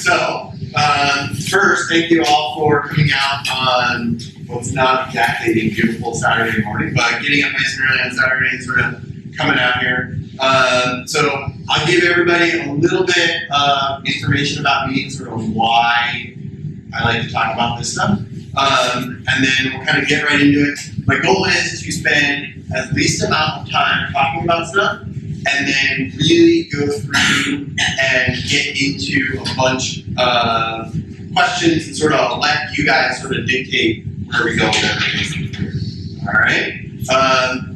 so first, thank you all for coming out on what's not exactly a beautiful Saturday morning, but getting up nice and early on Saturday and sort of coming out here. So I'll give everybody a little bit of information about me, sort of why I like to talk about this stuff. And then we'll kind of get right into it. My goal is to spend as least amount of time talking about stuff and then really go through and get into a bunch of questions and sort of let you guys sort of dictate where we go with everything. All right.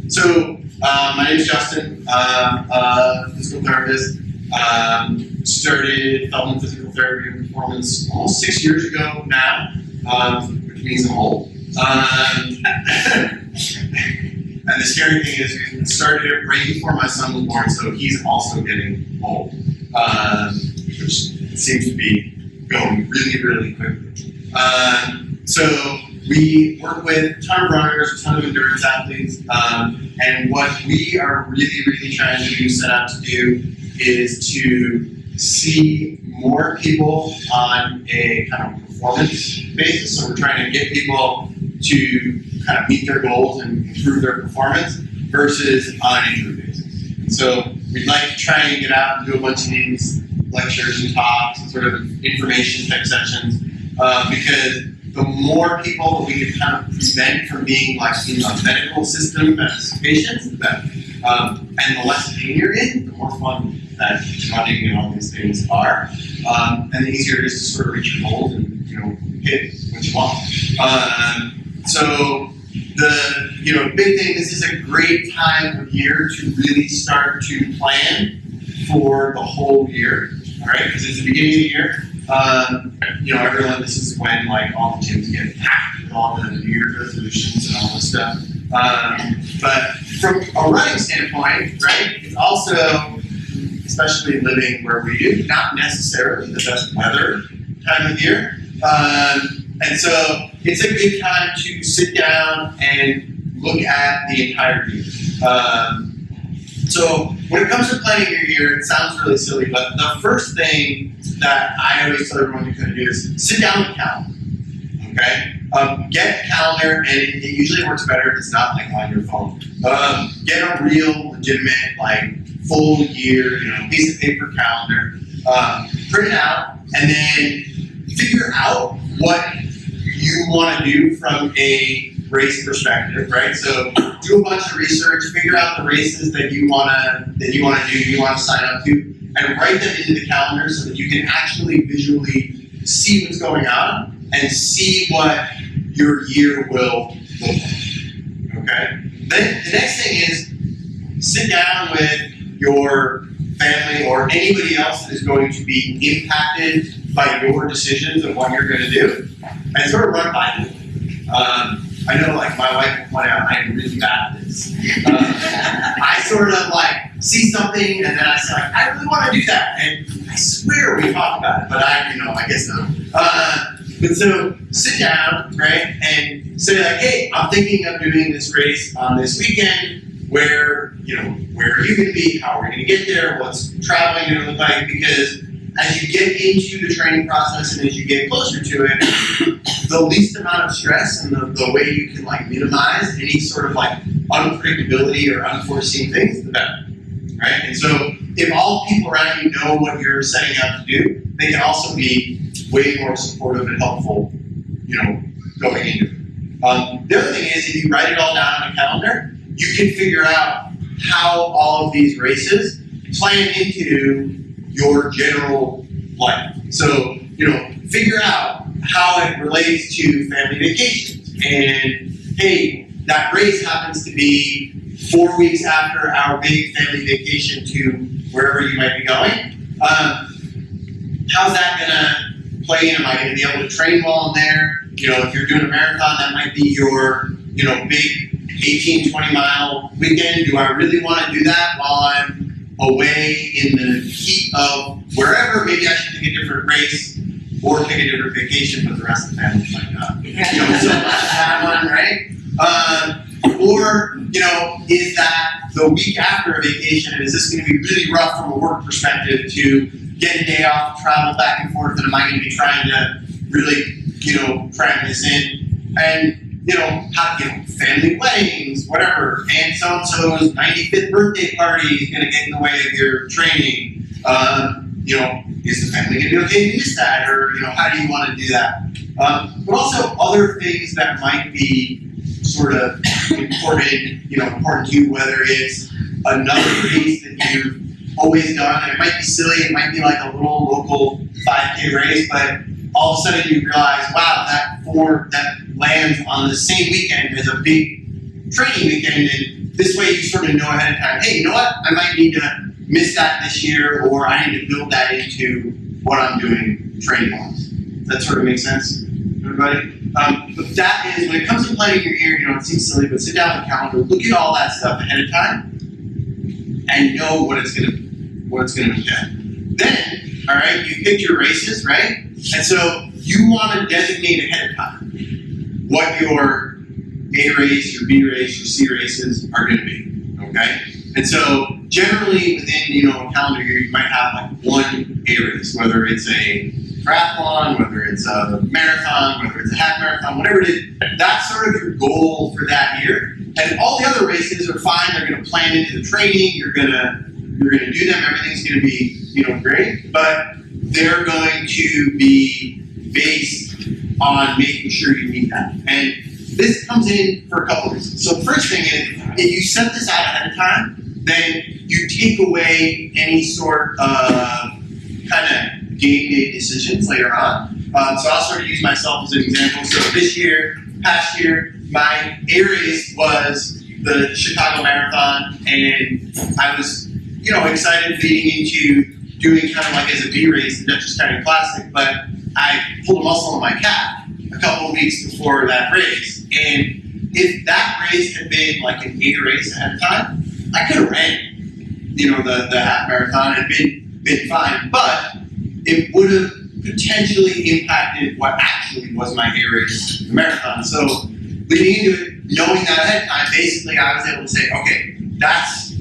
So my name is Justin. I'm a physical therapist. Started Feldman Physical Therapy Performance almost 6 years ago now, which means I'm old. And the scary thing is we started it right before my son was born, so he's also getting old, which seems to be going really, really quickly. So we work with a ton of runners, a ton of endurance athletes, and what we are really, really trying to set out to do is to see more people on a kind of performance basis. So we're trying to get people to kind of meet their goals and improve their performance versus on an injury basis. And so we'd like to try and get out and do a bunch of these lectures and talks and sort of information type sessions because the more people that we can kind of prevent from being like in the medical system as patients, and the less pain you're in, the more fun that running and all these things are, and the easier it is to sort of reach your goals and hit what you want. So the big thing, this is a great time of year to really start to plan for the whole year, all right? Because it's the beginning of the year. Everyone, this is when like all the gyms get packed with all the New Year's resolutions and all this stuff. But from a running standpoint, right, it's also, especially living where we do, not necessarily the best weather time of year. And so it's a good time to sit down and look at the entire year. So when it comes to planning your year, it sounds really silly, but the first thing that I always tell everyone to kind of do is sit down with a calendar, okay? Get a calendar, and it usually works better if it's not like on your phone. Get a real, legitimate, like full year, piece of paper calendar, print it out, and then figure out what you want to do from a race perspective, right? So do a bunch of research, figure out the races that you want to sign up to, and write them into the calendar so that you can actually visually see what's going on and see what your year will look like. Okay? Then the next thing is sit down with your family or anybody else that is going to be impacted by your decisions of what you're going to do, and sort of run by them. I know, like, my wife will point out I'm really bad at this. I sort of, like, see something, and then I say, like, I really want to do that. And I swear we talked about it, but I guess not. But so, sit down, right, and say, like, hey, I'm thinking of doing this race on this weekend. Where are you going to be? How are we going to get there? What's traveling going to look like? Because as you get into the training process and as you get closer to it, the least amount of stress and the way you can like minimize any sort of like unpredictability or unforeseen things, the better, right? And so if all the people around you know what you're setting out to do, they can also be way more supportive and helpful, going into it. The other thing is if you write it all down on a calendar, you can figure out how all of these races plan into your general life. So, figure out how it relates to family vacations. And, hey, that race happens to be 4 weeks after our big family vacation to wherever you might be going. How's that going to play in? Am I going to be able to train while I'm there? If you're doing a marathon, that might be your, big 18, 20-mile weekend. Do I really want to do that while I'm away in the heat of wherever? Maybe I should pick a different race or pick a different vacation, but the rest of the family might not. So that one, right? Or, is that the week after a vacation, and is this going to be really rough from a work perspective to get a day off, travel back and forth, and am I going to be trying to really, cram this in? And, have, family weddings, whatever, and so-and-so's 95th birthday party is going to get in the way of your training. Is the family going to be okay if you miss that? Or, how do you want to do that? But also other things that might be sort of important to you, whether it's another race that you've always done, and it might be silly, it might be like a little local 5K race, but all of a sudden you realize, wow, that lands on the same weekend as a big training weekend, and this way you sort of know ahead of time, hey, you know what, I might need to miss that this year, or I need to build that into what I'm doing training-wise. Does that sort of make sense, everybody? But that is, when it comes to planning your year, it seems silly, but sit down with a calendar, look at all that stuff ahead of time, and know what it's gonna be. Then, all right, you picked your races, right? And so you want to designate ahead of time what your A race, your B race, your C races are going to be, okay? And so generally within, a calendar year, you might have like one A race, whether it's a triathlon, whether it's a marathon, whether it's a half marathon, whatever it is. That's sort of your goal for that year. And all the other races are fine. They're going to plan into the training. You're going to do them. Everything's going to be, great. But they're going to be based on making sure you meet that. And this comes in for a couple of reasons. So the first thing is, if you set this out ahead of time, then you take away any sort of kind of game day decisions later on. So I'll sort of use myself as an example. So past year, my A race was the Chicago Marathon, and I was, excited leading into doing kind of like as a B race, the Dutchess County Classic, but I pulled a muscle in my calf a couple of weeks before that race. And if that race had been like an A race ahead of time, I could have ran, the half marathon and been fine, but it would have potentially impacted what actually was my A race, the marathon. So leading into it, knowing that ahead of time, basically I was able to say, okay, that's,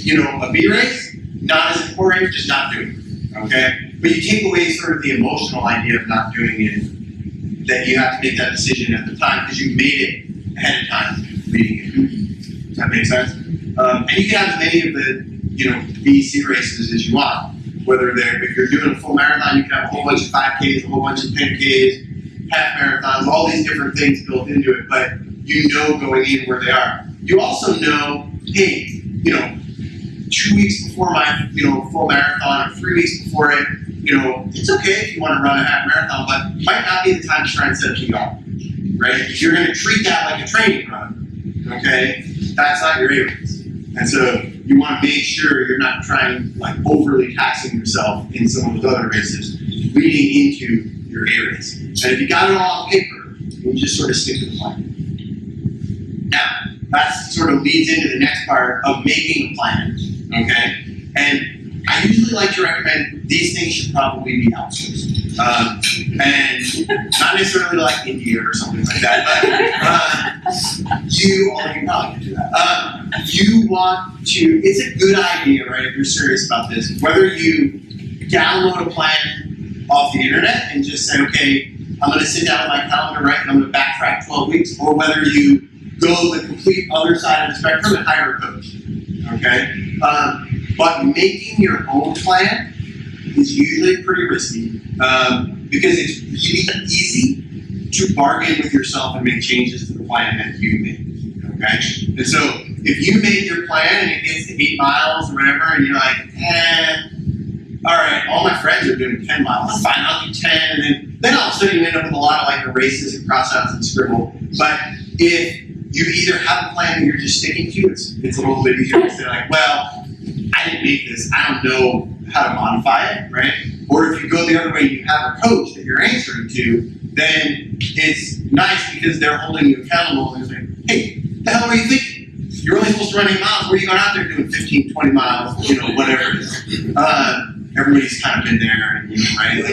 a B race, not as important, just not doing it, okay? But you take away sort of the emotional idea of not doing it, that you have to make that decision at the time because you made it ahead of time leading it. Does that make sense? And you can have as many of the, B, C races as you want. If you're doing a full marathon, you can have a whole bunch of 5Ks, a whole bunch of 10Ks, half marathons, all these different things built into it, but going in where they are. You also know, hey, 2 weeks before my, full marathon or 3 weeks before it, it's okay if you want to run a half marathon, but might not be the time to try and set a PR, right? If you're going to treat that like a training run, okay, that's not your A race. And so you want to make sure you're not trying, like, overly taxing yourself in some of those other races leading into your A race. And if you got it all on paper, you just sort of stick to the plan. Now, that sort of leads into the next part of making a plan, okay? And I usually like to recommend these things should probably be outsourced. And not necessarily like India or something like that, but you probably can do that. You want to, it's a good idea, right, if you're serious about this, whether you download a plan off the internet and just say, okay, I'm going to sit down with my calendar, right, and I'm going to backtrack 12 weeks, or whether you go the complete other side of the spectrum and hire a coach, okay? But making your own plan is usually pretty risky because it's really easy to bargain with yourself and make changes to the plan that you made, okay? And so if you made your plan and it gets to 8 miles or whatever, and you're like, all right, all my friends are doing 10 miles, that's fine, I'll do 10, and then all of a sudden you end up with a lot of like erases and cross-outs and scribble. But if you either have a plan that you're just sticking to, it's a little bit easier to say like, well, I didn't make this, I don't know how to modify it, right? Or if you go the other way, you have a coach that you're answering to, then it's nice because they're holding you accountable and saying, hey, what the hell are you thinking? You're only supposed to run 8 miles, where are you going out there doing 15, 20 miles, whatever it is. Everybody's kind of been there, right?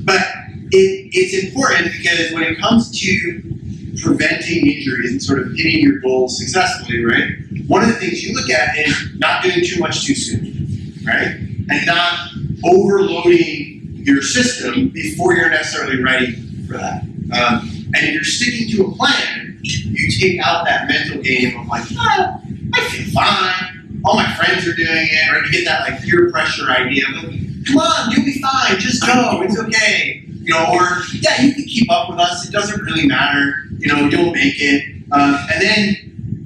But it's important because when it comes to preventing injuries and sort of hitting your goals successfully, right? One of the things you look at is not doing too much too soon, right? And not overloading your system before you're necessarily ready for that. And if you're sticking to a plan, you take out that mental game of like, oh, I feel fine. All my friends are doing it, or you get that like peer pressure idea of like, come on, you'll be fine, just go, it's okay. Or yeah, you can keep up with us, it doesn't really matter, you'll make it. And then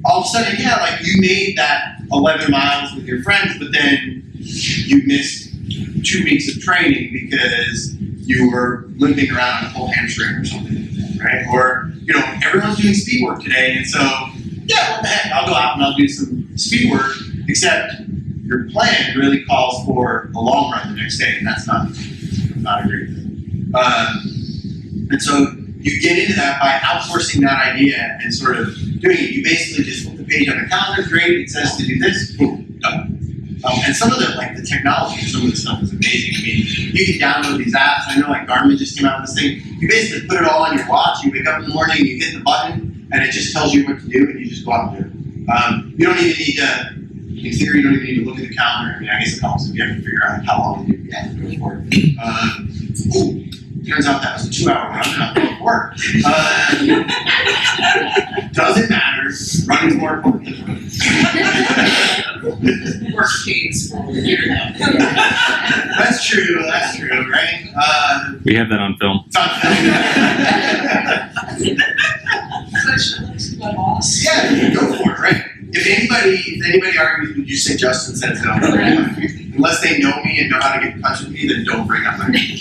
all of a sudden, yeah, like you made that 11 miles with your friends, but then you missed 2 weeks of training because you were limping around on a full hamstring or something, right? Or, everyone's doing speed work today, and so, yeah, what the heck, I'll go out and I'll do some speed work, except your plan really calls for a long run the next day, and that's not a great thing. And so you get into that by outsourcing that idea and sort of doing it. You basically just flip the page on the calendar, great, it says to do this, boom, done. And some of the technology, some of the stuff is amazing. I mean, you can download these apps. I know like Garmin just came out with this thing. You basically put it all on your watch. You wake up in the morning, you hit the button, and it just tells you what to do, and you just go out and do it. You don't even need to, in theory, you don't even need to look at the calendar. I mean, I guess it helps if you have to figure out how long you have to go for it. Turns out that was a 2-hour run, and I'm going to work. Doesn't matter. Running's more important than running. Worst case for the internet. That's true, right? We have that on film. It's on film. My boss. Yeah, go for it, right? If anybody argues with you, say Justin says no. Unless they know me and know how to get in touch with me, then don't bring up my name.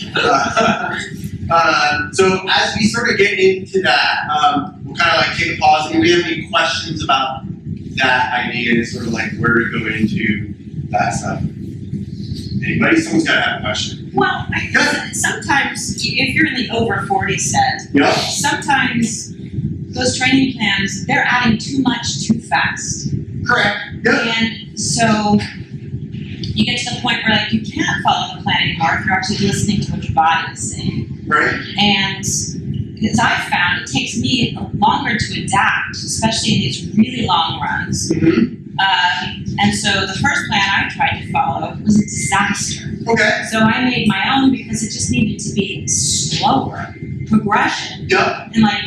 So as we sort of get into that, we'll kind of like take a pause. Do we have any questions about that idea, sort of like where to go into that stuff? Anybody? Someone's got to have a question. Well, sometimes if you're in the over 40 set, sometimes those training plans, they're adding too much too fast. Correct. Yep. And so you get to the point where like you can't follow the plan anymore if you're actually listening to what your body is saying. Right. And as I've found, it takes me longer to adapt, especially in these really long runs. Mm-hmm. And so the first plan I tried to follow was a disaster. Okay. So I made my own because it just needed to be slower progression. Yep. And like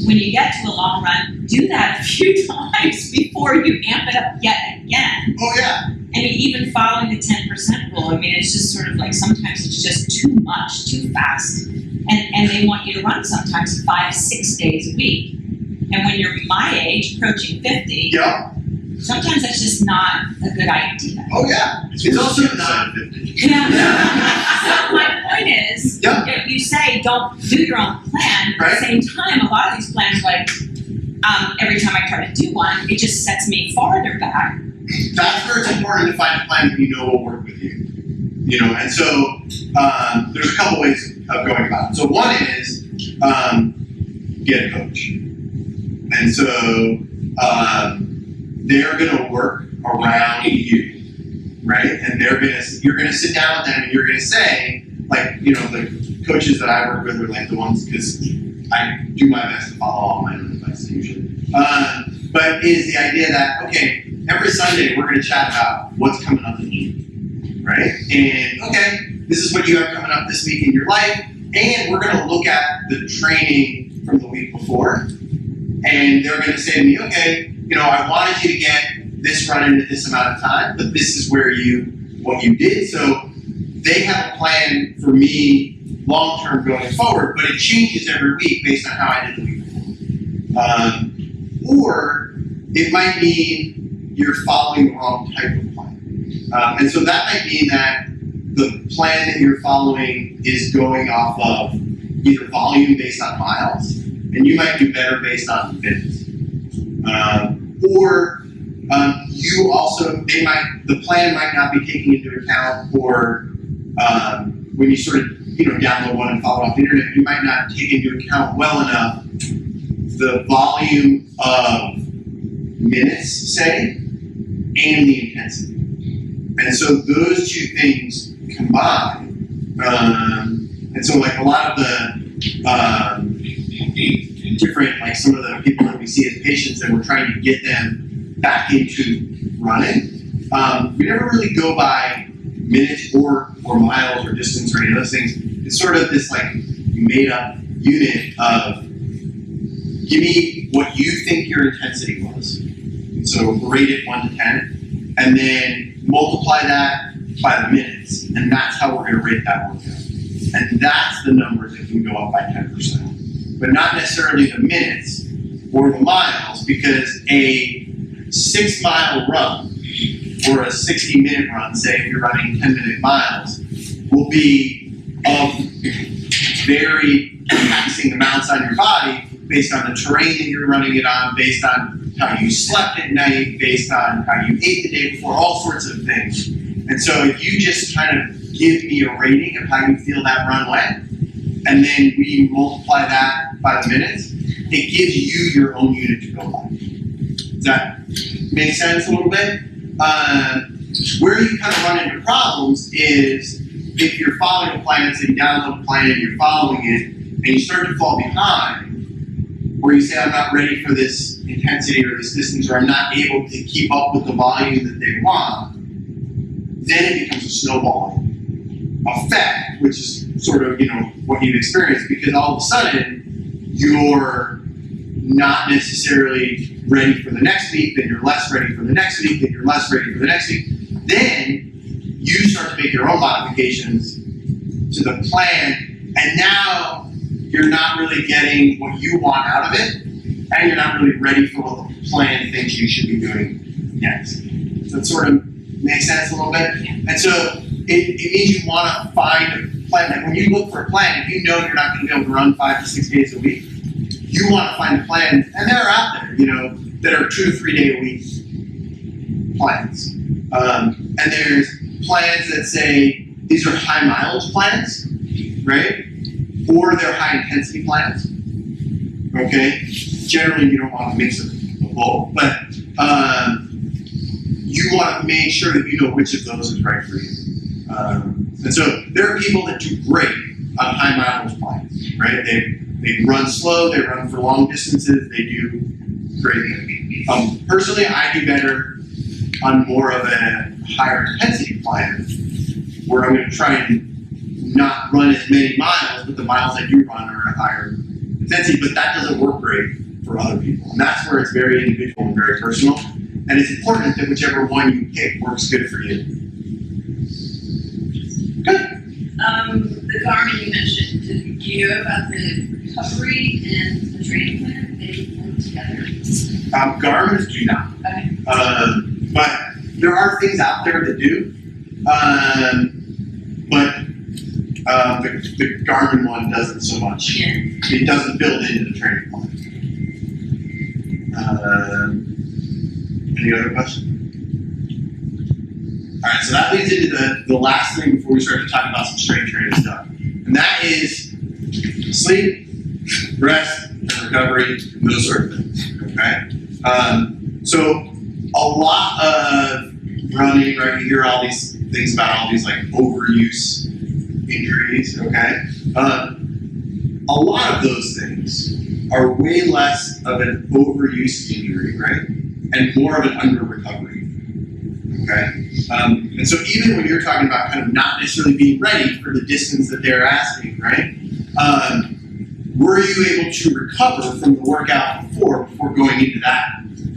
when you get to a long run, do that a few times before you amp it up yet again. Oh yeah. I mean, even following the 10% rule, I mean, it's just sort of like sometimes it's just too much, too fast. And they want you to run sometimes 5-6 days a week. And when you're my age, approaching 50, yep. Sometimes that's just not a good idea. Oh yeah. It's also not. Yeah. So my point is, you say don't do your own plan, but at the same time, a lot of these plans, like every time I try to do one, it just sets me farther back. That's where it's important to find a plan that you know will work with you. And so there's a couple ways of going about it. So one is get a coach. And so they're going to work around you, right? And you're going to sit down with them and you're going to say, like, the coaches that I work with are like the ones, because I do my best to follow all my own advice usually. But is the idea that, okay, every Sunday we're going to chat about what's coming up in the week, right? And okay, this is what you have coming up this week in your life, and we're going to look at the training from the week before, and they're going to say to me, okay, I wanted you to get this run in at this amount of time, but this is what you did. So they have a plan for me long term going forward, but it changes every week based on how I did the week before. Or it might mean you're following the wrong type of plan. And so that might mean that the plan that you're following is going off of either volume based on miles, and you might do better based on minutes. Or you also, the plan might not be taking into account, or when you sort of, download one and follow off the internet, you might not take into account well enough the volume of minutes, say, and the intensity. And so those two things combine. And so like a lot of the different, like some of the people that we see as patients that we're trying to get them back into running, we never really go by minutes or miles or distance or any of those things. It's sort of this like made up unit of give me what you think your intensity was. So rate it 1 to 10, and then multiply that by the minutes, and that's how we're going to rate that workout. And that's the number that can go up by 10%, but not necessarily the minutes or the miles, because a 6-mile run or a 60-minute run, say if you're running 10-minute miles, will be of very taxing amounts on your body based on the terrain that you're running it on, based on how you slept at night, based on how you ate the day before, all sorts of things. And so if you just kind of give me a rating of how you feel that run went, and then we multiply that by the minutes, it gives you your own unit to go by. Does that make sense a little bit? Where you kind of run into problems is if you're following a plan, so you download a plan, you're following it, and you start to fall behind, where you say, I'm not ready for this intensity or this distance, or I'm not able to keep up with the volume that they want, then it becomes a snowballing effect, which is sort of, what you've experienced, because all of a sudden, you're not necessarily ready for the next week, then you're less ready for the next week, then you're less ready for the next week. Then you start to make your own modifications to the plan, and now you're not really getting what you want out of it, and you're not really ready for what the plan thinks you should be doing next. So it sort of makes sense a little bit? And so it means you want to find a plan. Like when you look for a plan, if you know you're not going to be able to run 5 to 6 days a week, you want to find a plan, and they're out there, that are 2 to 3 day a week plans. And there's plans that say these are high mileage plans, right? Or they're high intensity plans. Okay? Generally, you don't want to mix of both, but you want to make sure that you know which of those is right for you. And so there are people that do great on high mileage plans, right? They run slow, they run for long distances, they do great. Personally, I do better on more of a higher intensity plan, where I'm going to try and not run as many miles, but the miles I do run are a higher intensity, but that doesn't work great for other people. And that's where it's very individual and very personal. And it's important that whichever one you pick works good for you. Good. The Garmin you mentioned, do you know about the recovery and the training plan? They work together? Garmin's do not. Okay. But there are things out there that do. But the Garmin one doesn't so much. Yeah. It doesn't build into the training plan. Any other questions? All right, so that leads into the last thing before we start to talk about some strength training stuff. And that is sleep, rest, and recovery, and those sort of things, okay? So a lot of running, right, you hear all these things about all these like overuse injuries, okay? A lot of those things are way less of an overuse injury, right? And more of an under-recovery, okay? And so even when you're talking about kind of not necessarily being ready for the distance that they're asking, right? Were you able to recover from the workout before going into that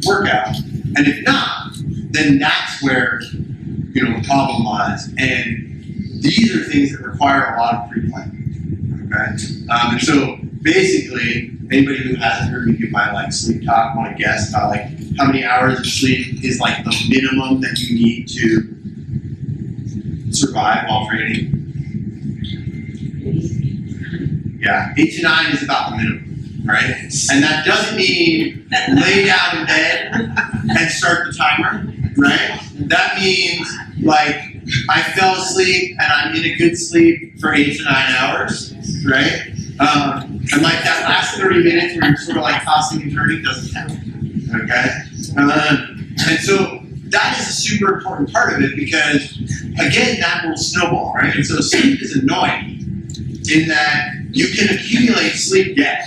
workout? And if not, then that's where, the problem lies. And these are things that require a lot of pre-planning, okay? And so basically, anybody who hasn't heard me give my sleep talk want to guess about how many hours of sleep is the minimum that you need to survive while training? Yeah, 8 to 9 is about the minimum, right? And that doesn't mean lay down in bed and start the timer, right? That means I fell asleep and I'm in a good sleep for 8 to 9 hours, right? And that last 30 minutes where you're sort of tossing and turning doesn't count, okay? And so that is a super important part of it because, again, that will snowball, right? And so sleep is annoying in that you can accumulate sleep debt,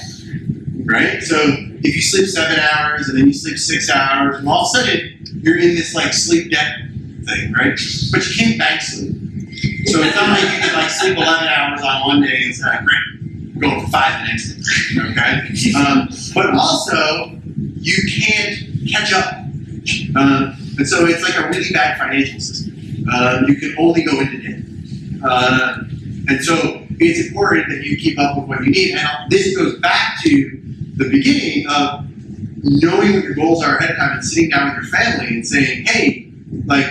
right? So if you sleep 7 hours and then you sleep 6 hours, and all of a sudden you're in this sleep debt thing, right? But you can't bank sleep. So it's not like you can like sleep 11 hours on one day and say, great, go for 5 the next day, okay? But also, you can't catch up. And so it's like a really bad financial system. You can only go into debt. And so it's important that you keep up with what you need. And this goes back to the beginning of knowing what your goals are ahead of time and sitting down with your family and saying, hey, like,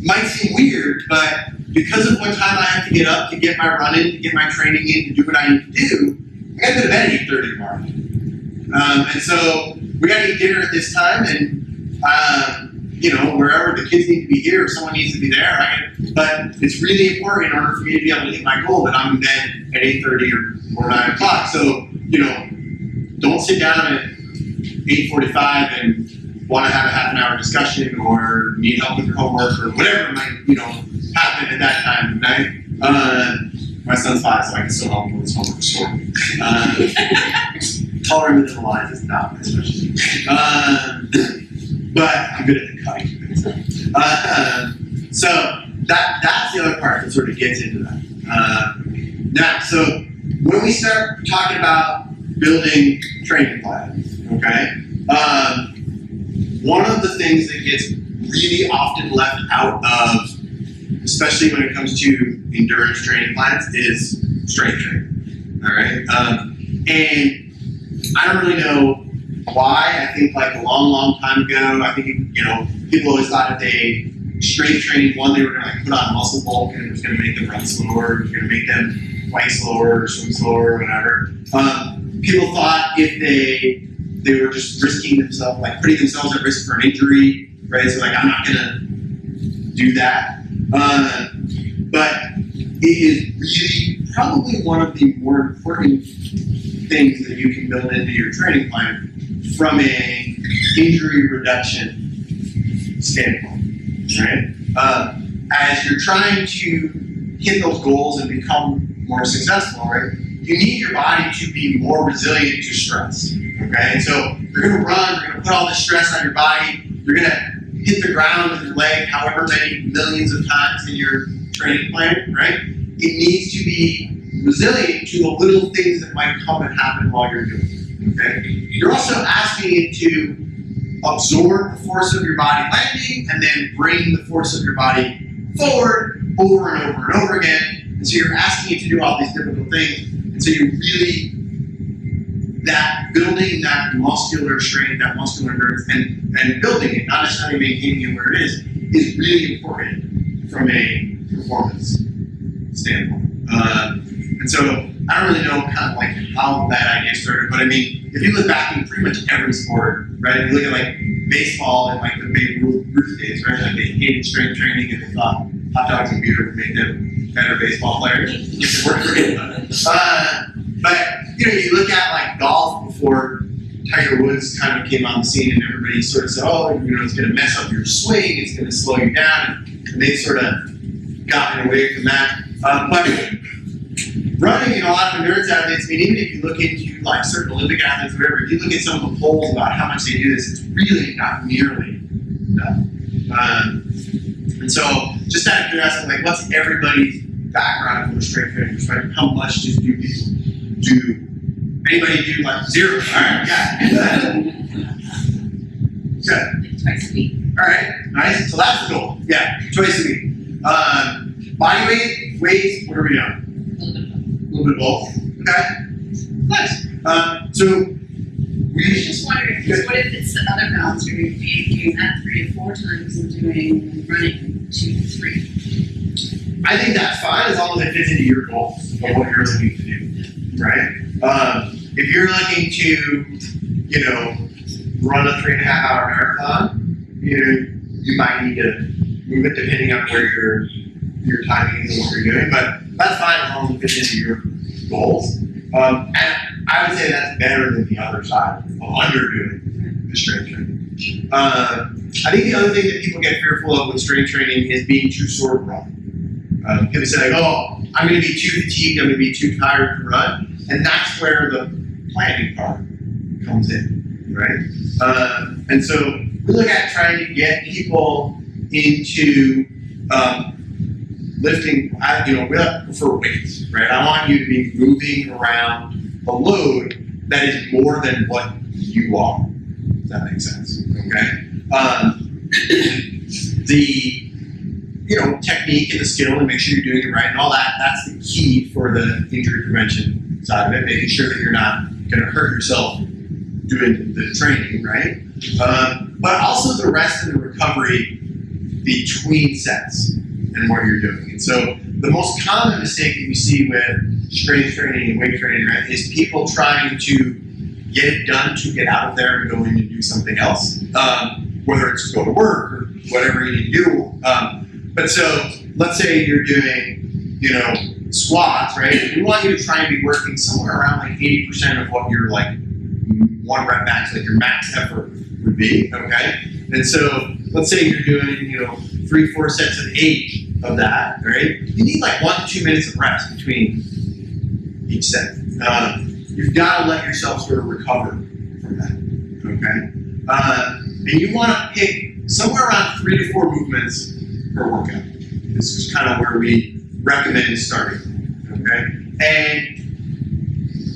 might seem weird, but because of what time I have to get up to get my run in, to get my training in, to do what I need to do, I gotta go to bed at 8:30 tomorrow. And so we gotta eat dinner at this time, and wherever the kids need to be here, or someone needs to be there, right? But it's really important in order for me to be able to hit my goal that I'm in bed at 8:30 or 9 o'clock. So, don't sit down at 8:45 and want to have a half an hour discussion or need help with your homework or whatever might, happen at that time of night. My son's 5, so I can still help him with his homework score. Taller than the lines is not, especially. But I'm good at the cutting. So that's the other part that sort of gets into that. Now, so when we start talking about building training plans, okay, one of the things that gets really often left out of, especially when it comes to endurance training plans, is strength training. All right, and I don't really know why. I think like a long time ago, I think people always thought if they strength trained one, they were going to like put on muscle bulk and it was going to make them run slower, it was going to make them play slower or swim slower or whatever. People thought if they were just risking themselves, like putting themselves at risk for an injury, right? So like I'm not going to do that. But it is really probably one of the more important things that you can build into your training plan from a injury reduction standpoint, right? As you're trying to hit those goals and become more successful, right? You need your body to be more resilient to stress, okay? And so you're gonna run, you're gonna put all this stress on your body, you're gonna hit the ground with your leg however many millions of times in your training plan, right? It needs to be resilient to the little things that might come and happen while you're doing it, okay? You're also asking it to absorb the force of your body landing and then bring the force of your body forward over and over and over again. And so you're asking it to do all these difficult things. And so you really, building that muscular strength, that muscular endurance, and building it, not necessarily maintaining it where it is really important from a performance standpoint. And so I don't really know kind of like how that idea started, but I mean, if you look back in pretty much every sport, right? If you look at like baseball and like the Babe Ruth days, right? Like they hated strength training and they thought hot dogs and beer would make them better baseball players. It worked for him. But you look at like golf before Tiger Woods kind of came on the scene, and everybody sort of said, "Oh, it's going to mess up your swing, it's going to slow you down," and they sort of gotten away from that. But running and a lot of endurance athletes, I mean, even if you look into like certain Olympic athletes, or whatever, if you look at some of the polls about how much they do this, it's really not nearly enough. And so, just out of curiosity, like, what's everybody's background from a strength training perspective? How much do people do? Anybody do like 0? All right, yeah. Good. Twice a week. All right, nice. So that's the goal. Yeah, twice a week. Body weight, weights, what are we doing? A little bit of both. Okay. Nice. So I was just wondering, what if it's the other balance where you're doing that 3 to 4 times and doing running 2 to 3? I think that's fine as long as it fits into your goals of what you're looking to do, right? If you're looking to, run a 3.5-hour marathon, you might need to move it depending on where your timing is and what you're doing, but that's fine as long as it fits into your goals. And I would say that's better than the other side of underdoing the strength training. I think the other thing that people get fearful of with strength training is being too sore to run. People say, like, oh, I'm going to be too fatigued, I'm going to be too tired to run. And that's where the planning part comes in, right? And so we look at trying to get people into lifting, for weights, right? I want you to be moving around a load that is more than what you are. If that makes sense, okay? The technique and the skill and make sure you're doing it right and all that, that's the key for the injury prevention side of it, making sure that you're not going to hurt yourself doing the training, right? But also the rest and the recovery between sets and what you're doing. And so the most common mistake that you see with strength training and weight training, right, is people trying to get it done to get out of there and go in and do something else, whether it's go to work or whatever you need to do. But so let's say you're doing, squats, right? We want you to try and be working somewhere around like 80% of what your like 1 rep max, like your max effort would be, okay? And so let's say you're doing, 3-4 sets of 8 of that, right? You need like 1 to 2 minutes of rest between each set. You've got to let yourself sort of recover from that, okay? And you want to pick somewhere around 3 to 4 movements per workout. This is kind of where we recommend starting, okay? And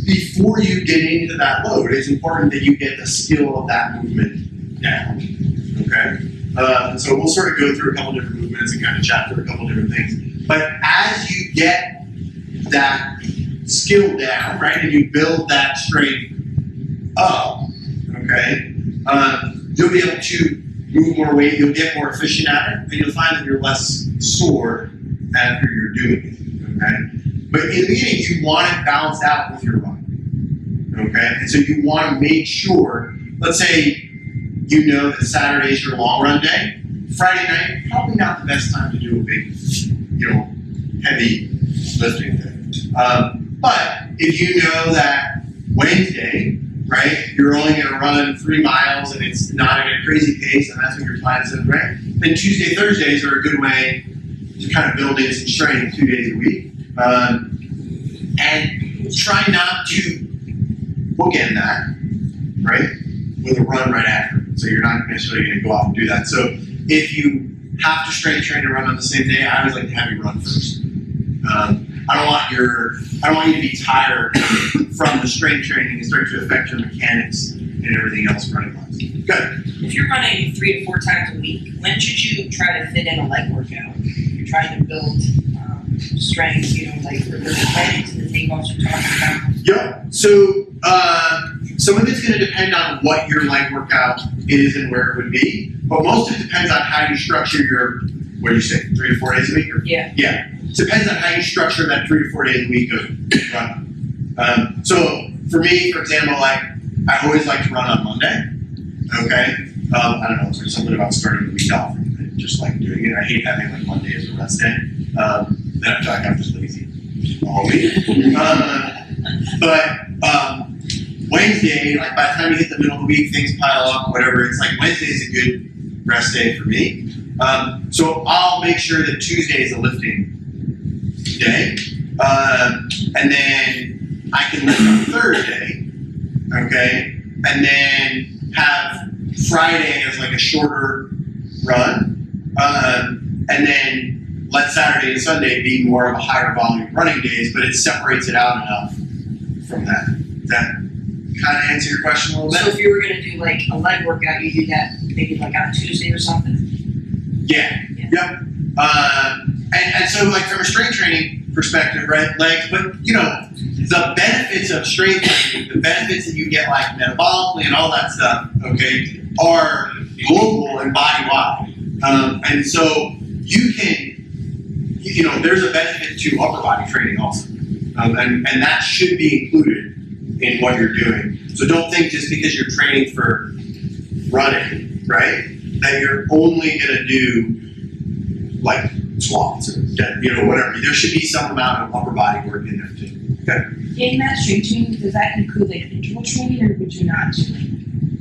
before you get into that load, it's important that you get the skill of that movement down, okay? So we'll sort of go through a couple different movements and kind of chat through a couple different things. But as you get that skill down, right, and you build that strength up, okay, you'll be able to move more weight, you'll get more efficient at it, and you'll find that you're less sore after you're doing it, okay? But in the beginning, you want it balanced out with your run, okay? And so you want to make sure, let's say you know that Saturday is your long run day, Friday night, probably not the best time to do a big, heavy lifting thing. But if you know that Wednesday, right, you're only going to run 3 miles and it's not at a crazy pace and that's what your plan says, right? Then Tuesday, Thursdays are a good way to kind of build in some strength 2 days a week. And try not to bookend that, right, with a run right after. So you're not necessarily going to go off and do that. So if you have to strength train to run on the same day, I always like to have you run first. I don't want you to be tired from the strength training and start to affect your mechanics and everything else running wise. Good. If you're running 3 to 4 times a week, when should you try to fit in a leg workout? You're trying to build strength, like for the legs and the takeoffs you're talking about. Yep. So some of it's going to depend on what your leg workout is and where it would be, but most of it depends on how you structure your, what do you say, 3 to 4 days a week? Or? Yeah. Yeah. It depends on how you structure that 3 to 4 days a week of run. So for me, for example, I always like to run on Monday. Okay. I don't know. There's something about starting the week off and just like doing it. I hate having like Monday as a rest day. Then I feel like I'm just lazy all week. But Wednesday, like by the time you hit the middle of the week, things pile up, whatever. It's like Wednesday is a good rest day for me. So I'll make sure that Tuesday is a lifting day. And then I can lift on Thursday, okay? And then have Friday as like a shorter run. And then let Saturday and Sunday be more of a higher volume running days, but it separates it out enough from that. Does that kind of answer your question a little So bit? if you were going to do like a leg workout, you do that maybe like on a Tuesday or something? Yeah. Yep. And so like from a strength training perspective, right, legs, but the benefits of strength training, the benefits that you get like metabolically and all that stuff, okay, are global and body-wide. And so you can, there's a benefit to upper body training also. And that should be included in what you're doing. So don't think just because you're training for running, right, that you're only going to do like squats or whatever. There should be some amount of upper body work in there too. Okay. In that strength training, does that include like interval training, or would you not do like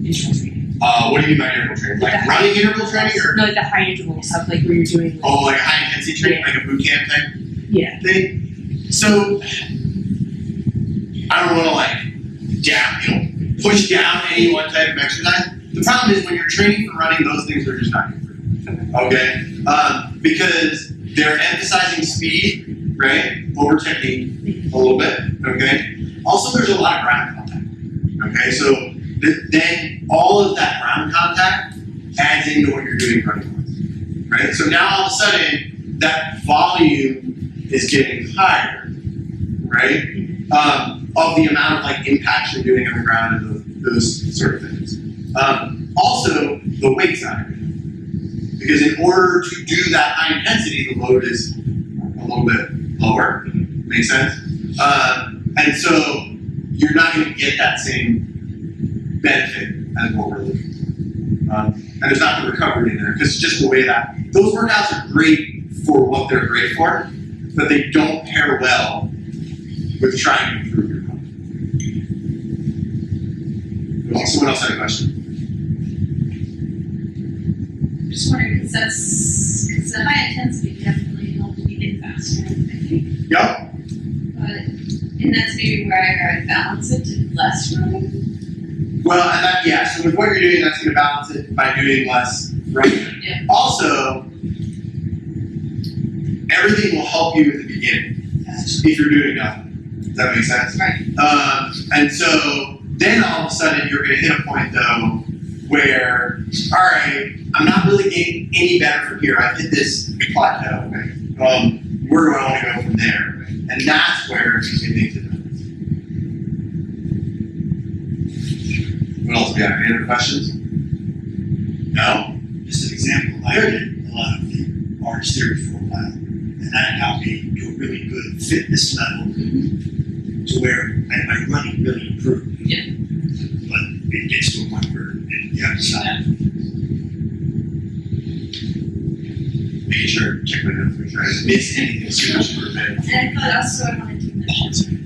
interval training? What do you mean by interval training? Like running interval training, or no, like the high interval stuff, like where you're doing. Like, like a high intensity training, like a boot camp thing. Yeah. So I don't want to like push down any one type of exercise. The problem is when you're training for running, those things are just not good for you. Okay? Because They're emphasizing speed, right, over technique a little bit, okay? Also, there's a lot of ground contact, okay? So then all of that ground contact adds into what you're doing running, right? So now all of a sudden, that volume is getting higher, right? Of the amount of like impacts you're doing on the ground and those sort of things. Also, the weight side. Because in order to do that high intensity, the load is a little bit lower. Makes sense? And so you're not going to get that same benefit as what we're looking for. And there's not the recovery in there because it's just the way that those workouts are great for what they're great for, but they don't pair well with trying to improve your body. Someone else had a question? Just wondering, because the high intensity definitely helps me get faster, I think. Yep. But, and that's maybe where I balance it to less running. Well, and that, yeah, so with what you're doing, that's going to balance it by doing less running. Yeah. Also, everything will help you at the beginning if you're doing nothing. Does that make sense? Right. And so then all of a sudden you're going to hit a point though where, all right, I'm not really getting any better from here. I've hit this plateau. Right? Where do I want to go from there? And that's where you can make the difference. What else we got? Any other questions? No? Just an example, I did a lot of the arts theory for a while, and that got me to a really good fitness level to where my running really improved. Yeah. But it gets to a point where you have to stop. Making sure, check my notes, make sure I didn't miss anything super big. And I thought also I wanted to mention,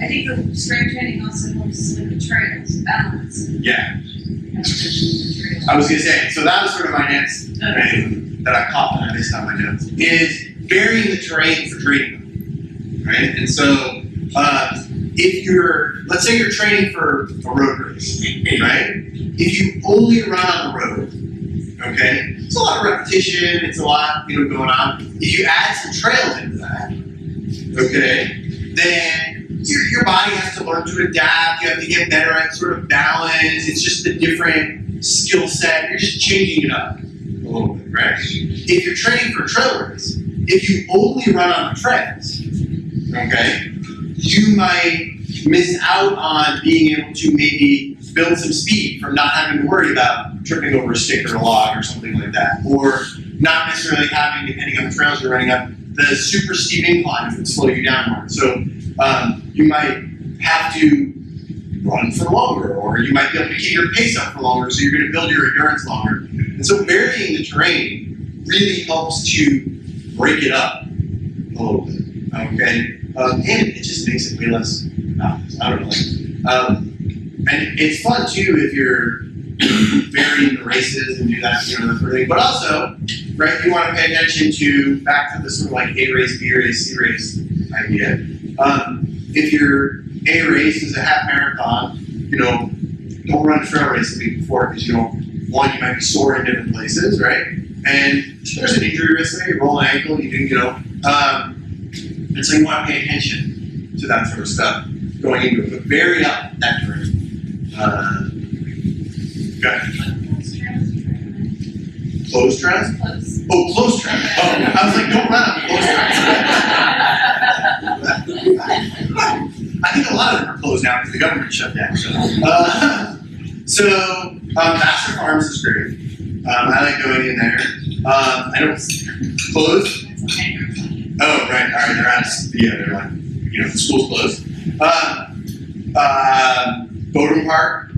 I think the strength training also helps with the trails, balance. Yeah, You know, the trails. I was going to say, so that was sort of my next thing that I caught that I missed on my notes, is varying the terrain for training, right? And so, if you're, let's say you're training for a road race, right? If you only run on the road, okay, it's a lot of repetition, it's a lot, going on. If you add some trails into that, okay, then your body has to learn to adapt, you have to get better at sort of balance, it's just a different skill set, you're just changing it up a little bit, right? If you're training for a trail race, if you only run on the trails, okay, you might miss out on being able to maybe build some speed from not having to worry about tripping over a stick or a log or something like that, or not necessarily having, depending on the trails you're running up, the super steep inclines that slow you down more. So you might have to run for longer, or you might be able to keep your pace up for longer, so you're going to build your endurance longer. And so varying the terrain really helps to break it up a little bit, okay? And it just makes it way less monotonous. I don't know. And it's fun too if you're varying the races and do that, that sort of thing. But also, right, you want to pay attention to back to the sort of like A race, B race, C race idea. If your A race is a half marathon, don't run a trail race the week before because you might be sore in different places, right? And there's an injury risk there. You roll an ankle, you can, and so you want to pay attention to that sort of stuff going into it, but vary up that terrain. Closed trails? Close. Oh, closed trails. Oh, I was like, don't run on closed trails. I think a lot of them are closed now because the government shut down. So Vassar Farms is great. I like going in there. I don't closed. Oh, right. All right. They're out. They're like, the school's closed. Bowdoin Park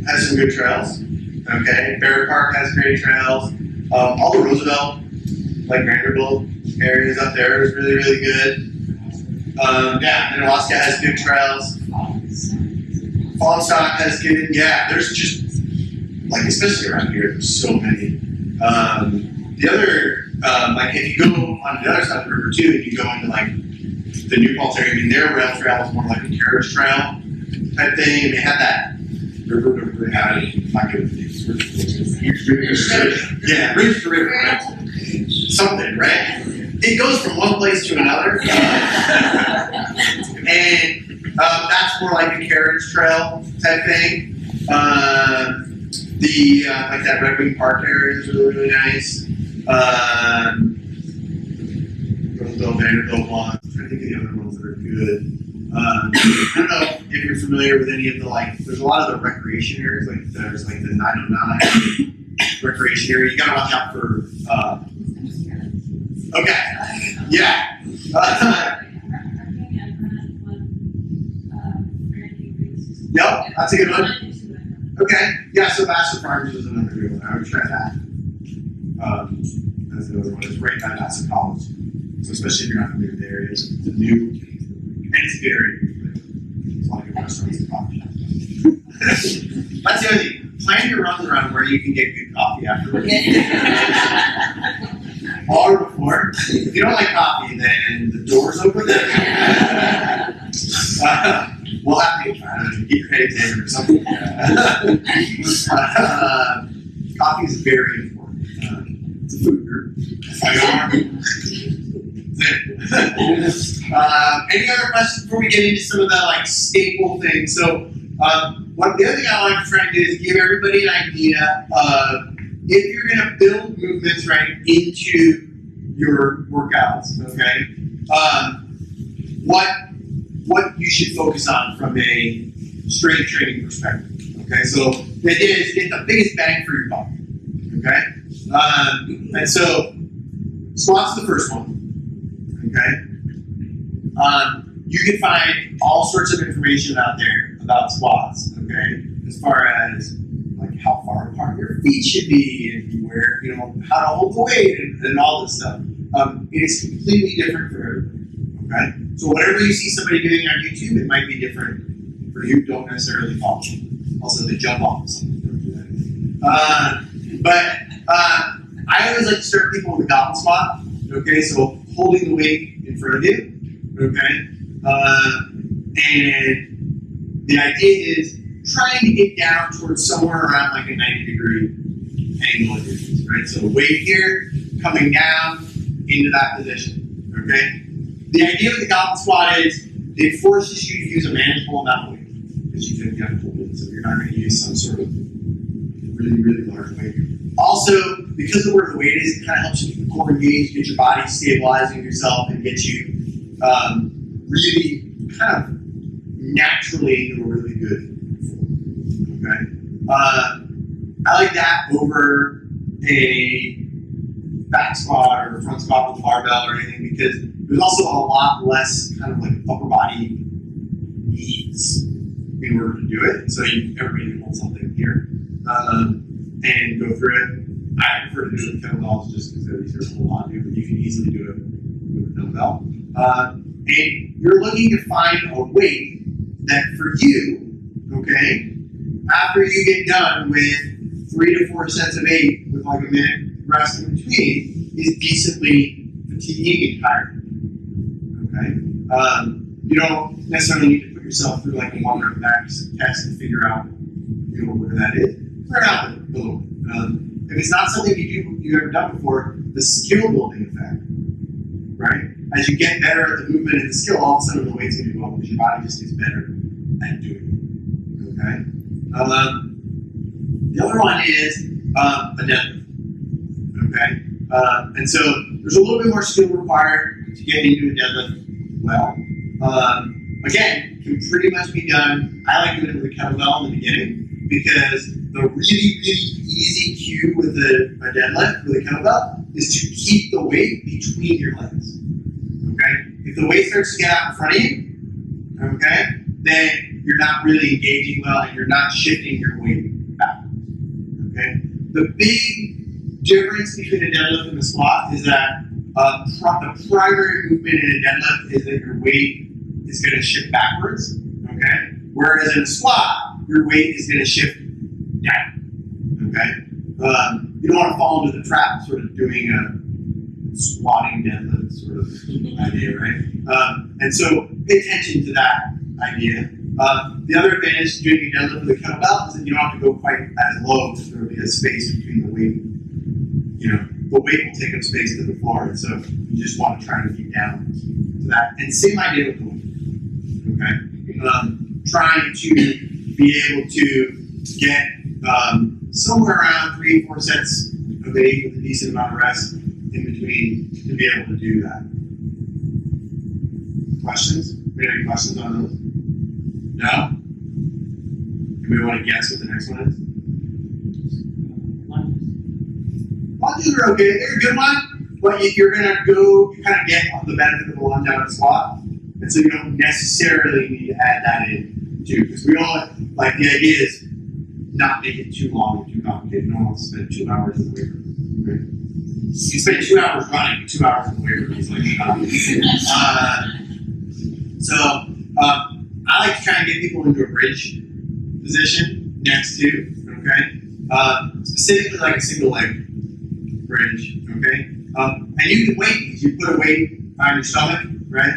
has some good trails. Okay. Barrett Park has great trails. All the Roosevelt, like Vanderbilt areas up there is really, really good. Alaska has good trails. Fallstock has good. Yeah, there's just, like, especially around here, there's so many. The other, if you go on the other side of the river too, and you go into like the New Paltz area, I mean, their rail trail is more like a carriage trail type thing, and they had that river to river, not good with these. Yeah, ridge to river. Right? something, right? It goes from one place to another. And that's more like a carriage trail type thing. Like that Red Wing Park area is really, really nice. Roseville, Vanderbilt ones. I'm trying to think of the other ones that are good. I don't know if you're familiar with any of the there's a lot of the recreation areas, like there's like the 909 recreation area. You gotta watch out for, okay, yeah. Yep, that's a good one. Okay, yeah, so Vassar Farms is another good one. I would try that. That's another one. It's right by Vassar College. So especially if you're not familiar with the area, it's a new, and it's a good area. There's a lot of good restaurants and coffee shops. That's the other thing. Plan your runs around where you can get good coffee afterwards. Or before. If you don't like coffee, then the door's open. We'll have to get your head examined or something. Coffee is very important. It's a food group. Any other questions before we get into some of the staple things? So, the other thing I like to try and do is give everybody an idea of if you're going to build movements into your workouts. Okay, what you should focus on from a strength training perspective. Okay, so the idea is get the biggest bang for your buck. Okay, and so squats is the first one. Okay, you can find all sorts of information out there about squats. Okay, as far as how far apart your feet should be and where how to hold the weight and all this stuff. It is completely different for everybody. Okay, so whatever you see somebody doing on YouTube, it might be different for you. Don't necessarily follow. Also, they jump off of something. Don't do that. But I always like to start people with a goblet squat. Okay, so holding the weight in front of you. Okay, and the idea is trying to get down towards somewhere around a 90-degree angle of your knees. Right, so weight here, coming down into that position. Okay. The idea with the goblet squat is it forces you to use a manageable amount of weight because you can hold it, so you're not going to use some sort of really, really large weight. Also, because of where the weight is, it kind of helps you keep the core engaged, get your body stabilizing yourself, and get you really kind of naturally into a really good form. Okay, I like that over a back squat or front squat with a barbell or anything because there's also a lot less kind of upper body needs in order to do it. So everybody can hold something here and go through it. I prefer to do it with kettlebells just because they're easier to hold on to, but you can easily do it with a kettlebell. And you're looking to find a weight that for you, okay, after you get done with 3 to 4 sets of 8 with a minute rest in between, is decently fatiguing and tiring. Okay, you don't necessarily need to put yourself through a 1-rep max test to figure out where that is. Start out with a little bit. If it's not something you've ever done before, the skill building effect, right? As you get better at the movement and the skill, all of a sudden the weight's going to go up because your body just gets better at doing it. Okay. The other one is a deadlift. Okay, and so there's a little bit more skill required to get into a deadlift well. Again, can pretty much be done. I like doing it with a kettlebell in the beginning because the really, really easy cue with a deadlift with a kettlebell is to keep the weight between your legs. Okay, if the weight starts to get out in front of you, okay, then you're not really engaging well and you're not shifting your weight back. Okay, the big difference between a deadlift and a squat is that the primary movement in a deadlift is that your weight is going to shift backwards, okay? Whereas in a squat, your weight is going to shift down, okay? You don't want to fall into the trap sort of doing a squatting deadlift sort of idea, right? And so pay attention to that idea. The other advantage to doing a deadlift with a kettlebell is that you don't have to go quite as low because there will be a space between the weight, the weight will take up space to the floor, and so you just want to try to keep down to that. And same idea with the weight. Okay, trying to be able to get somewhere around 3 or 4 sets of 8 with a decent amount of rest in between to be able to do that. Questions? Any questions on those? No? Anybody want to guess what the next one is? Lunges are okay. They're a good one, but you're going to go, you kind of get the benefit of the lunge out of the squat, and so you don't necessarily need to add that in too, because we all, like, the idea is not make it too long and too complicated. No one wants to spend 2 hours in the weight room. Right? You spend 2 hours running, but 2 hours in the weight room is like, I like to try and get people into a bridge position next to, okay? Specifically like a single leg bridge, okay? And you can weight these. You put a weight on your stomach, right?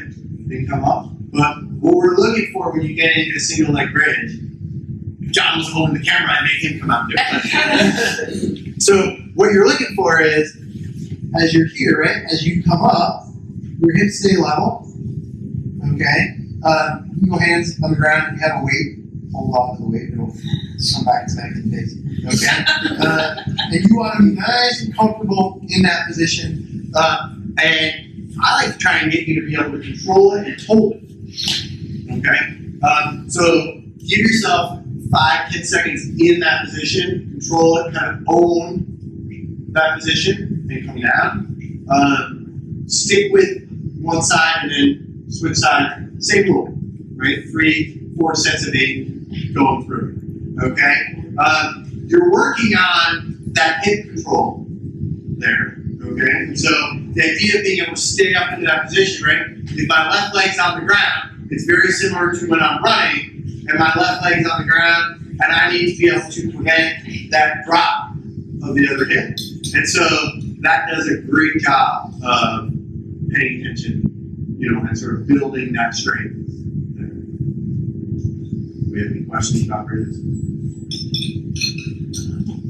Then come up. But what we're looking for when you get into a single leg bridge, if John was holding the camera, I'd make him come out and do it. So what you're looking for is, as you're here, right? As you come up, your hips stay level, okay? You go hands on the ground. If you have a weight, hold on to the weight. It'll come back to that face. Okay? And you want to be nice and comfortable in that position. And I like to try and get you to be able to control it and hold it. Okay? So give yourself 5-10 seconds in that position. Control it. Kind of own that position and come down. Stick with one side and then switch sides. Same rule, right? 3-4 sets of 8 going through. Okay? You're working on that hip control there. Okay? So the idea of being able to stay up into that position, right? If my left leg's on the ground, it's very similar to when I'm running, and my left leg's on the ground, and I need to be able to prevent that drop of the other hip. And so that does a great job of paying attention, and sort of building that strength. Do we have any questions about bridges?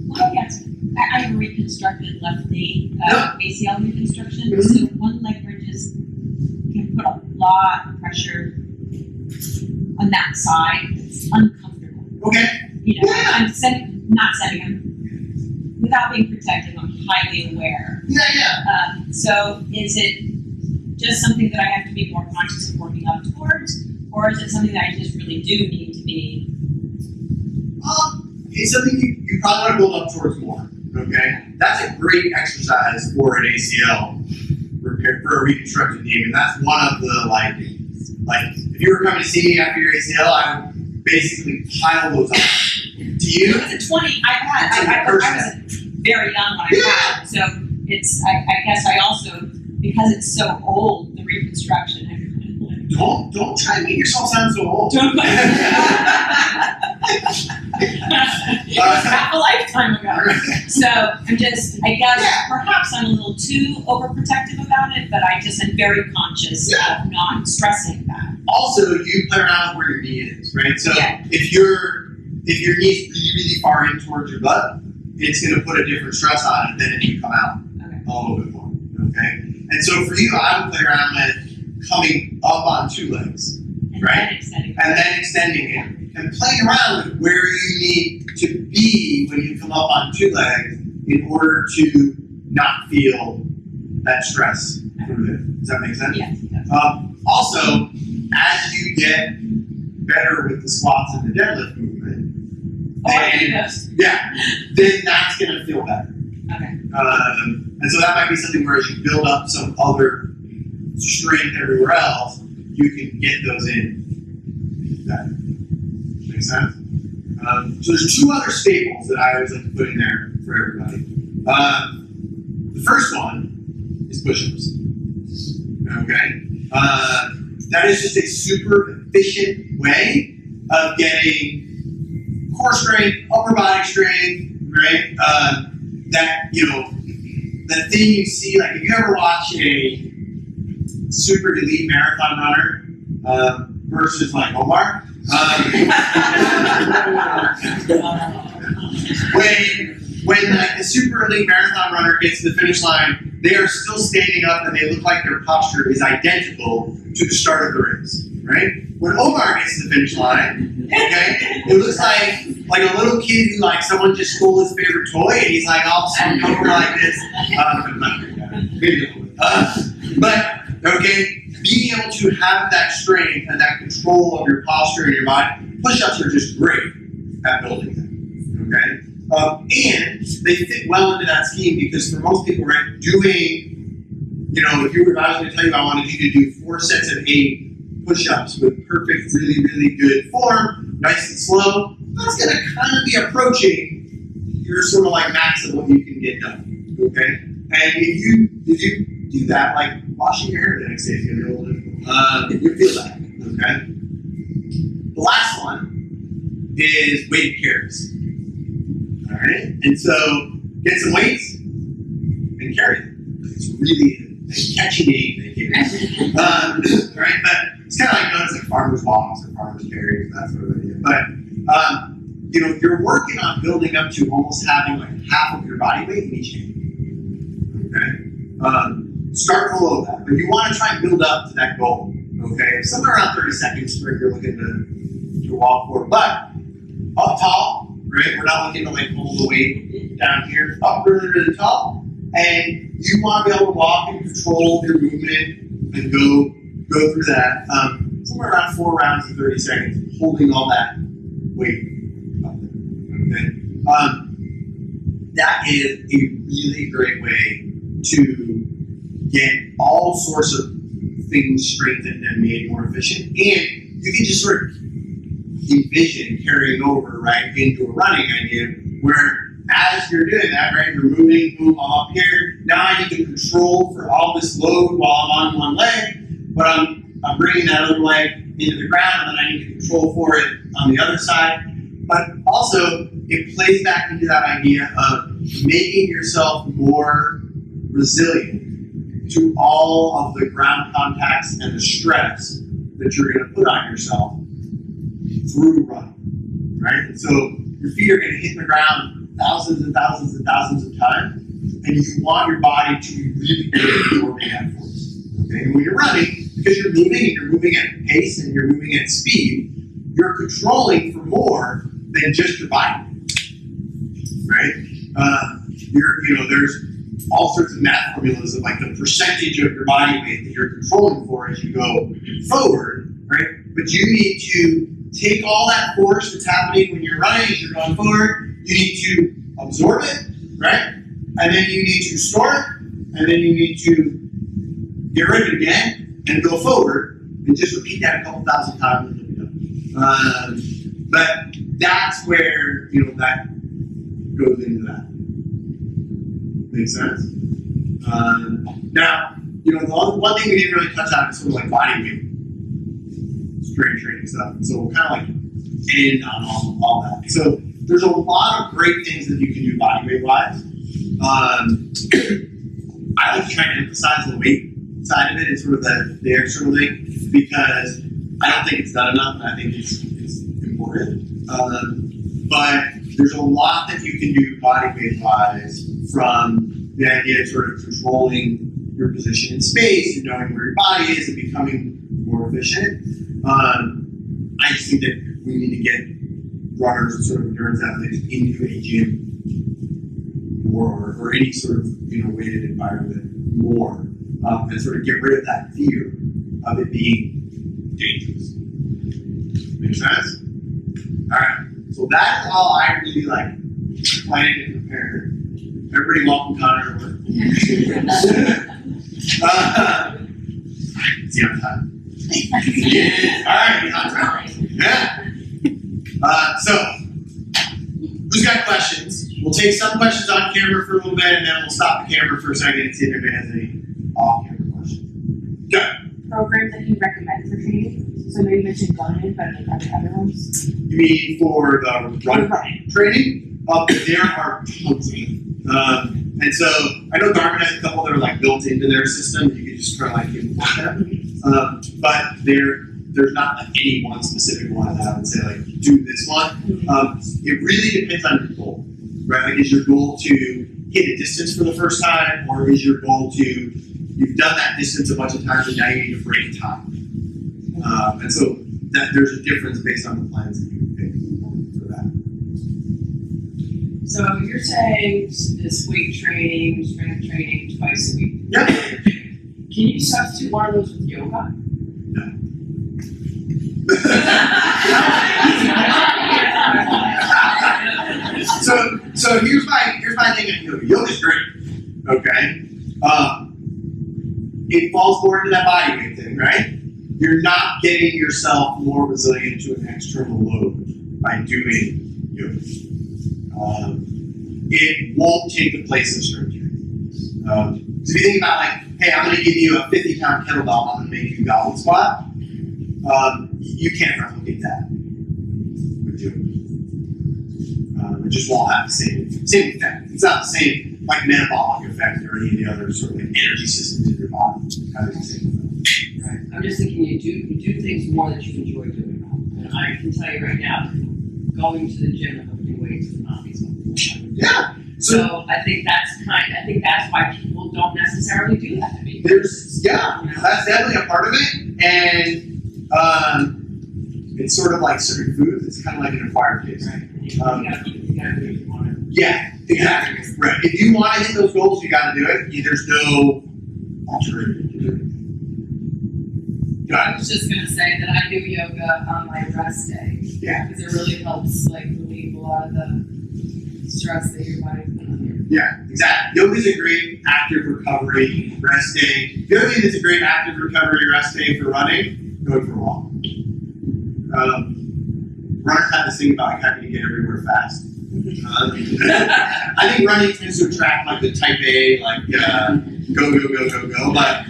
Well, yes. I have a reconstructed left knee, ACL reconstruction, Mm-hmm. so one leg bridges can put a lot of pressure on that side. It's uncomfortable. Okay. I'm not setting them without being protected. I'm highly aware. Yeah. So is it just something that I have to be more conscious of working up towards, or is it something that I just really do need to be? It's something you probably want to build up towards more. Okay, that's a great exercise for an ACL repair, for a reconstructed knee, and that's one of the like if you were coming to see me after your ACL, I would basically pile those on. To you, It's a 20. I was very young when I had it, so it's. I guess I also, because it's so old, the reconstruction. don't try to make yourself sound so old. Don't it was half a lifetime ago. So I'm just, I guess, perhaps I'm a little too overprotective about it, but I just am very conscious of not stressing that. Also, you play around with where your knee is, right? So if your knee's really far in towards your butt, it's going to put a different stress on it than if you come out a little bit more. Okay, and so for you, I would play around with coming up on 2 legs, right? And then extending it. And playing around with where you need to be when you come up on 2 legs in order to not feel that stress through there. Does that make sense? Yes. Also, as you get better with the squats and the deadlift movement, then that's going to feel better. Okay. And so that might be something where as you build up some other strength everywhere else, you can get those in. That makes sense? So there's 2 other staples that I always like to put in there for everybody. The first one is push-ups. Okay? That is just a super efficient way of getting core strength, upper body strength, right? That thing you see, like if you ever watch a super elite marathon runner versus like Omar, when when like, the super elite marathon runner gets to the finish line, they are still standing up and they look like their posture is identical to the start of the race, right? When Omar gets to the finish line, okay, it looks like a little kid who like someone just stole his favorite toy and he's like all slumped over like this. But okay, being able to have that strength and that control of your posture and your body, push-ups are just great at building that. Okay. And they fit well into that scheme because for most people, right, doing, if I was going to tell you I wanted you to do 4 sets of 8 push-ups with perfect, really, really good form, nice and slow, that's going to kind of be approaching your sort of like max of what you can get done. Okay? And if you do that, like washing your hair the next day is going to be a little difficult. You'll feel that. Okay? The last one is weighted carries. All right, and so get some weights and carry them. It's really a catchy name, they carry. Right, but it's kind of like known as like farmers' walks or farmers' carries, that sort of idea. But you're working on building up to almost having like half of your body weight in each hand. Okay, start below that, but you want to try and build up to that goal. Okay, somewhere around 30 seconds where you're looking to walk for, but up tall. Right? We're not looking to like hold the weight down here, up really, really tall. And you want to be able to walk and control your movement and go through that. Somewhere around 4 rounds in 30 seconds, holding all that weight up there. Okay? That is a really great way to get all sorts of things strengthened and made more efficient. And you can just sort of envision carrying over right into a running idea where as you're doing that, right, you're moving, boom, I'm up here. Now I need to control for all this load while I'm on one leg, but I'm bringing that other leg into the ground and then I need to control for it on the other side. But also it plays back into that idea of making yourself more resilient to all of the ground contacts and the stress that you're going to put on yourself through running, right? And so your feet are going to hit the ground thousands and thousands and thousands of times, and you want your body to be really good at absorbing that force. Okay? And when you're running, because you're moving and you're moving at pace and you're moving at speed, you're controlling for more than just your body, right? There's all sorts of math formulas of like the percentage of your body weight that you're controlling for as you go forward, right? But you need to take all that force that's happening when you're running as you're going forward, you need to absorb it, right? And then you need to store it, and then you need to get rid of it again and go forward and just repeat that a couple thousand times and you'll be done. But that's where that goes into that. Makes sense? Now, the one thing we didn't really touch on is sort of like body weight. Strength training stuff. And so we'll kind of like end on all that. So there's a lot of great things that you can do body weight wise. I like trying to emphasize the weight side of it and sort of the external thing because I don't think it's done enough and I think it's important. But there's a lot that you can do body weight wise from the idea of sort of controlling your position in space and knowing where your body is and becoming more efficient. I just think that we need to get runners and sort of endurance athletes into a gym more or any sort of weighted environment more and sort of get rid of that fear of it being dangerous. Make sense? Alright, so that's all I really like planned and prepared. Everybody welcome Connor. See you on time. Yeah. All right, he's on time. Yeah. So, who's got questions? We'll take some questions on camera for a little bit, and then we'll stop the camera for a second and see if anybody has any off-camera questions. Go. Programs that you recommend for training? So I know you mentioned Garmin, but are there other ones? You mean for the run training? There are tons of them. And so I know Garmin has a couple that are like built into their system. You can just kind of like import them. But there's not like any one specific one that I would say like do this one. It really depends on your goal. right? Like, is your goal to hit a distance for the first time, or is your goal to, you've done that distance a bunch of times and now you need to break time? And so that there's a difference based on the plans that you pick for that. So you're saying this weight training, strength training twice a week. Yeah. Can you substitute one of those with yoga? So here's my thing on yoga. Yoga's great. Okay. It falls more into that body weight thing, right? You're not getting yourself more resilient to an external load by doing yoga. It won't take the place of strength training. So if you think about, like, hey, I'm going to give you a 50-pound kettlebell, I'm going to make you goblet squat. You can't replicate that with yoga. It just won't have the same effect. It's not the same, like, metabolic effect or any of the other sort of, like, energy systems in your body. Kind of the same effect. Right. I'm just thinking you do things more that you enjoy doing. And I can tell you right now, going to the gym and lifting weights would not be something I would do. Yeah. So I think that's why people don't necessarily do that. I mean, That's definitely a part of it, and it's sort of like certain foods. It's kind of like an acquired taste. right. You gotta do it if you want to. Yeah, exactly. Right. If you want to hit those goals, you got to do it. There's no alternative to do it. I was just gonna say that I do yoga on my rest day. Yeah. Because it really helps, like, relieve a lot of the stress that your body's been under. Yeah, exactly. Yoga's a great active recovery rest day. The other thing that's a great active recovery rest day for running, going for a walk. Runners have this thing about, like, having to get everywhere fast. I think running tends to attract, like, the type A, like, go, but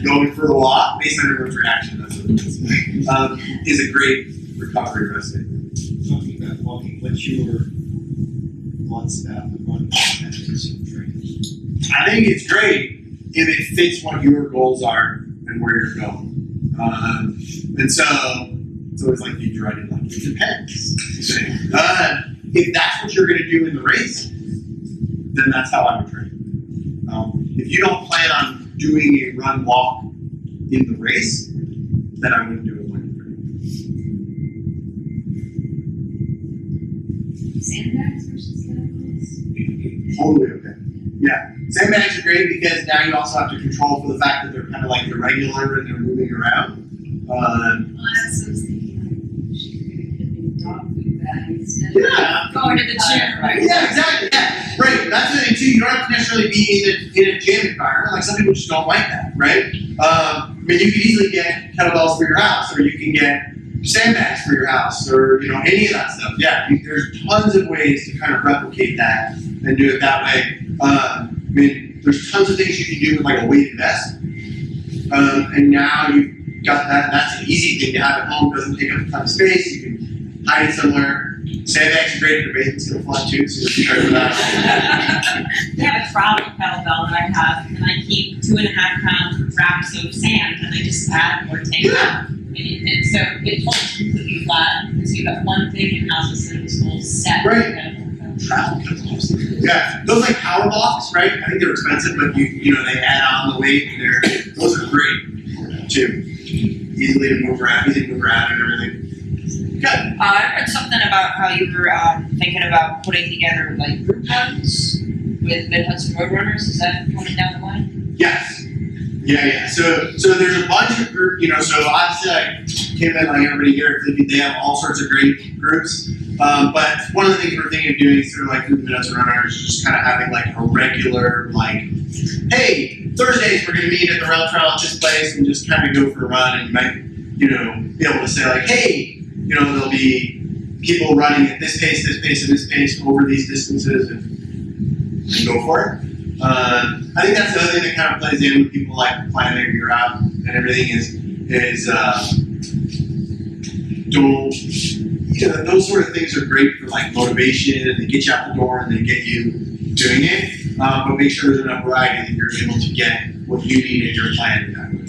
going for a walk, based on everyone's reaction, that's what it is a great recovery rest day. Talking about walking, what's your thoughts about the running and physical training? I think it's great if it fits what your goals are and where you're going. And so it's always like you drive it, like, it depends. If that's what you're going to do in the race, then that's how I would train. If you don't plan on doing a run walk in the race, then I wouldn't do it when you're training. Sandbags versus kettlebells? Totally okay. Yeah. Sandbags are great because now you also have to control for the fact that they're kind of like irregular and they're moving around. Well, I also was thinking, like, she could get a dog food bag instead Yeah. of going to the gym, right? Yeah, exactly. Yeah. Right. That's the thing too. You don't have to necessarily be in a gym environment. Like, some people just don't like that, right? I mean, you can easily get kettlebells for your house, or you can get sandbags for your house, or, you know, any of that stuff. Yeah. There's tons of ways to kind of replicate that and do it that way. I mean, there's tons of things you can do with, like, a weighted vest. And now you've got that. That's an easy thing to have at home. It doesn't take up a ton of space. You can hide it somewhere. Sandbags are great if your basement's gonna flood too, so you can try for that. I have a travel kettlebell that I have, and I keep 2.5 pound racks of sand, and I just add or take out. And so it holds completely flat because you got one thing in house instead of this whole set. Right. Travel kettlebells. Yeah, those, like, power blocks, right? I think they're expensive, but you know, they add on the weight, and those are great too. Easy to move around and everything. Good. I read something about how you were thinking about putting together, like, group runs with Mid-Hudson Roadrunners. Is that coming down the line? Yes. Yeah. So there's a bunch of groups, you know, so obviously, like, Kim and, like, everybody here, they have all sorts of great groups. But one of the things we're thinking of doing is sort of like through the Mid-Hudson Runners, just kind of having, like, a regular, like, hey, Thursdays we're going to meet at the rail trail at this place and just kind of go for a run, and you might, you know, be able to say, like, hey, you know, there'll be people running at this pace, and this pace over these distances, and go for it. I think that's the other thing that kind of plays in with people, like, plan their year out and everything is don't, you know, those sort of things are great for, like, motivation, and they get you out the door and they get you doing it. But make sure there's enough variety that you're able to get what you need in your plan in that way.